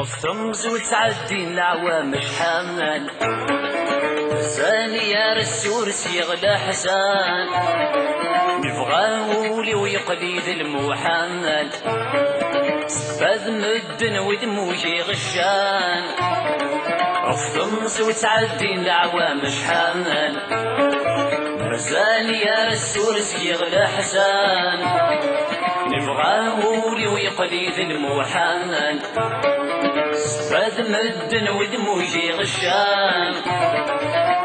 افطمز وتعدي العوام شحال زاني يا رسول سيغلى حسان نبغاه ولي ويقليد المحال سباذ مدن ودموجي غشان افطمز وتعدي العوام شحال زاني يا رسول سيغلى حسان نبغاه ولي ويقليد المحال سباد مدن ودموجي غشان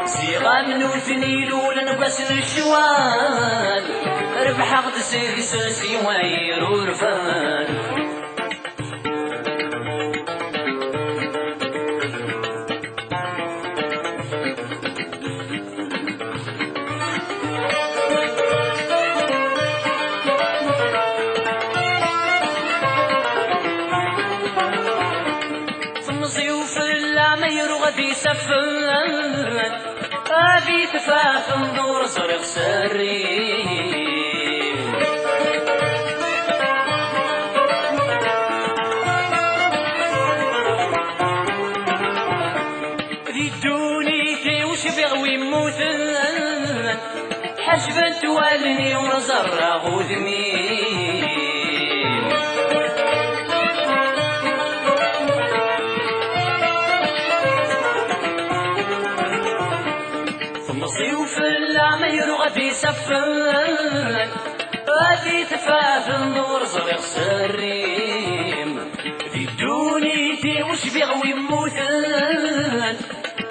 سيغا من وثني لولا نبس الشوال ربح عقد سيساسي وعير ورفان غادي سفن غادي تفاح النور صريخ سري ريدوني كي وشبغ ويموتن حجبت والني ونزرع غودمي صيوف العمير غادي سفن غادي تفاف النور صريخ سريم ديدوني تي وشبيغ ويموتن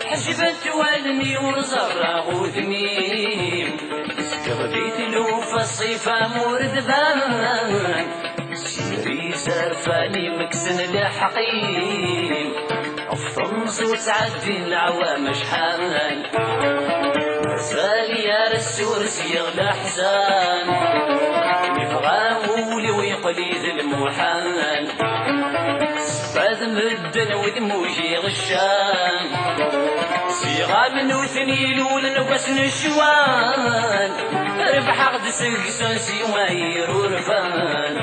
حجبت والني ونزرع غوثميم سكرديت له في الصيفة مردبان سيري سرفاني مكسن لحقيم افطمس وتعدي العوام شحال زالي يا رسول سيغلى حسان نبغاه ولي ويقليد المحال سباد مدن ودموجي غشان صيغا من وثني لولا نبسن الشوان ربح عقد سكسان سيواير ورفان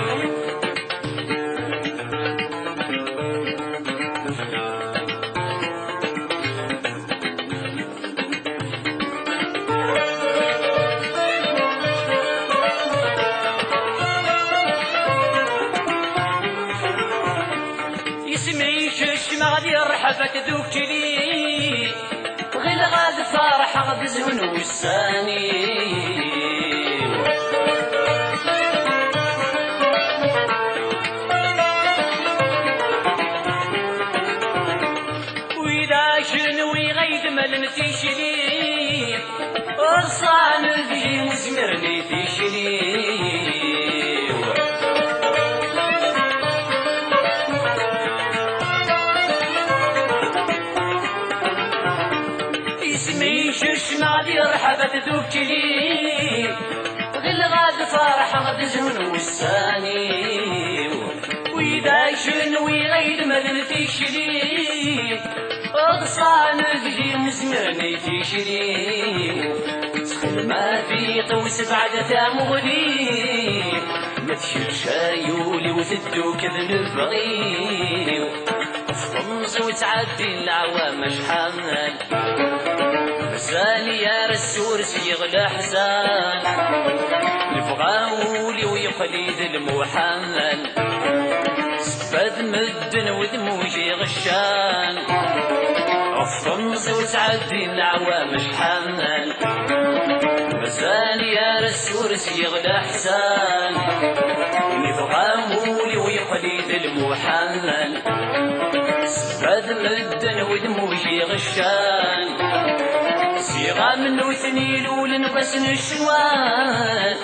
غادي رحبك ذوك لي غير غاد فرح غاد زهن وساني وإذا شنوي غيد ملن تيشلي ورصان الجي مزمرني تيشلي غادي رحبت ذوك لي غير غاد فرح غاد زهن وساني وإذا شنوي غير مدن تيشلي غصان الجي مزمرني تيشلي تخل ما في طوس بعد تامغلي ما تشيل شايولي وتدو كذن بغي افطمز وتعدي العوام شحال زاني يا رسول سيغلى حسان نبغاه ولي ويقليد المحال سباد مدن ودموجي غشان افطمز وتعدي العوام شحال زاني يا رسول سيغلى حسان نبغاه ولي ويقليد المحال سباد مدن ودموجي غشان صيغا من وثني لولا نبسن الشوان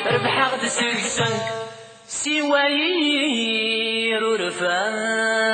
ربح عقد سكسن سواير ورفان